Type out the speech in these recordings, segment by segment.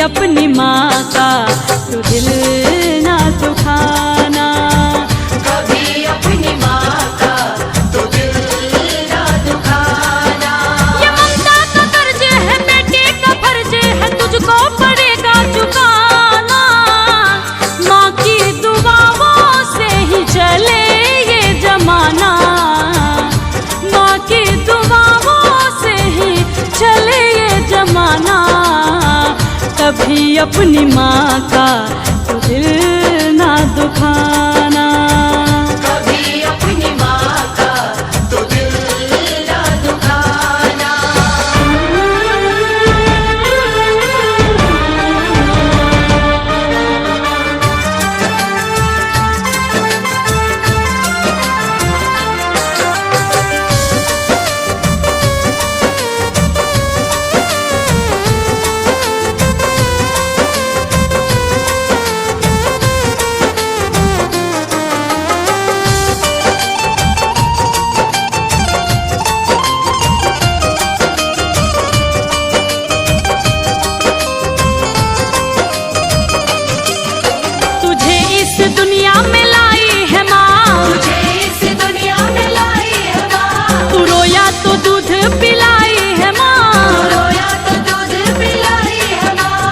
अपनी माँ का तू दिल ना दुखाना, कभी अपनी माँ का तू दिल ना दुखाना। ये ममता का कर्ज है, बेटे का फर्ज है, तुझको पड़ेगा चुकाना। माँ की दुआओं से ही चले ये जमाना, माँ की दुआओं से ही चले ये जमाना। कभी अपनी माँ का तू दिल ना दुखाना, कभी अपनी माँ का तू दिल ना दुखाना। दुनिया में लाई है माँ, तुझे इस दुनिया में लाई है माँ। तू रोया तो दूध पिलाई है माँ, तू रोया तो दूध पिलाई है माँ।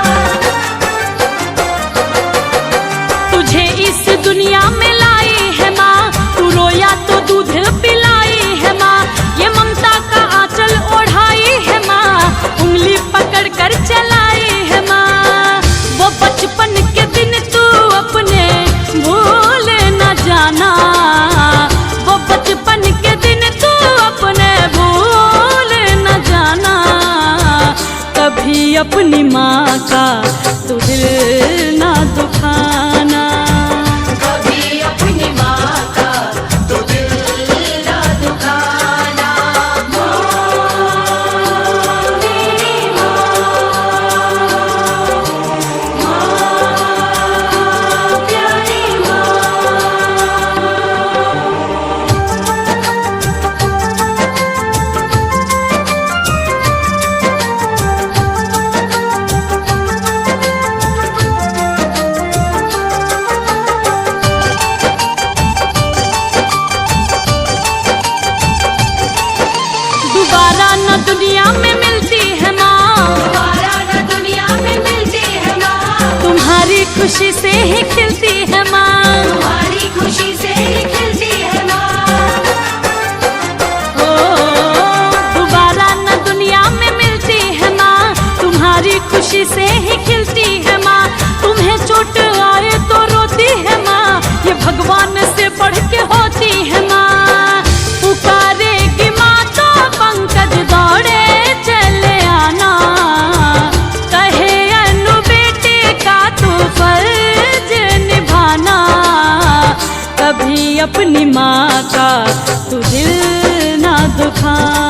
तुझे इस दुनिया में लाई है माँ, तू रोया तो दूध पिलाई है माँ। ये ममता का आंचल ओढ़ाई है माँ, उंगली पकड़ कर चलाई है माँ। वो बचपन के दिन तू अपने भूल न जाना, वो बचपन के दिन तू अपने भूल न जाना। कभी अपनी माँ का तू दिल ना दुखाना, कभी अपनी माँ का तू दिल ना दुखाना। मेरी माँ, प्यारी माँ। दोबारा न दुनिया में मिलती है माँ, दोबारा न दुनिया में मिलती है माँ। तुम्हारी खुशी से ही खिलती है माँ। तुम्हारी खुशी से ही खिलती है माँ। ओ, दोबारा न दुनिया में मिलती है माँ, तुम्हारी खुशी से ही खिलती है माँ। तुम्हें चोट आए तो रोती है माँ, ये भगवान से बढ़ के होती है माँ। पुकारेगी माँ तो पंकज दौड़े चले आना, कहे अनु बेटे का तू फर्ज निभाना। कभी अपनी माँ का तू दिल ना दुखाना।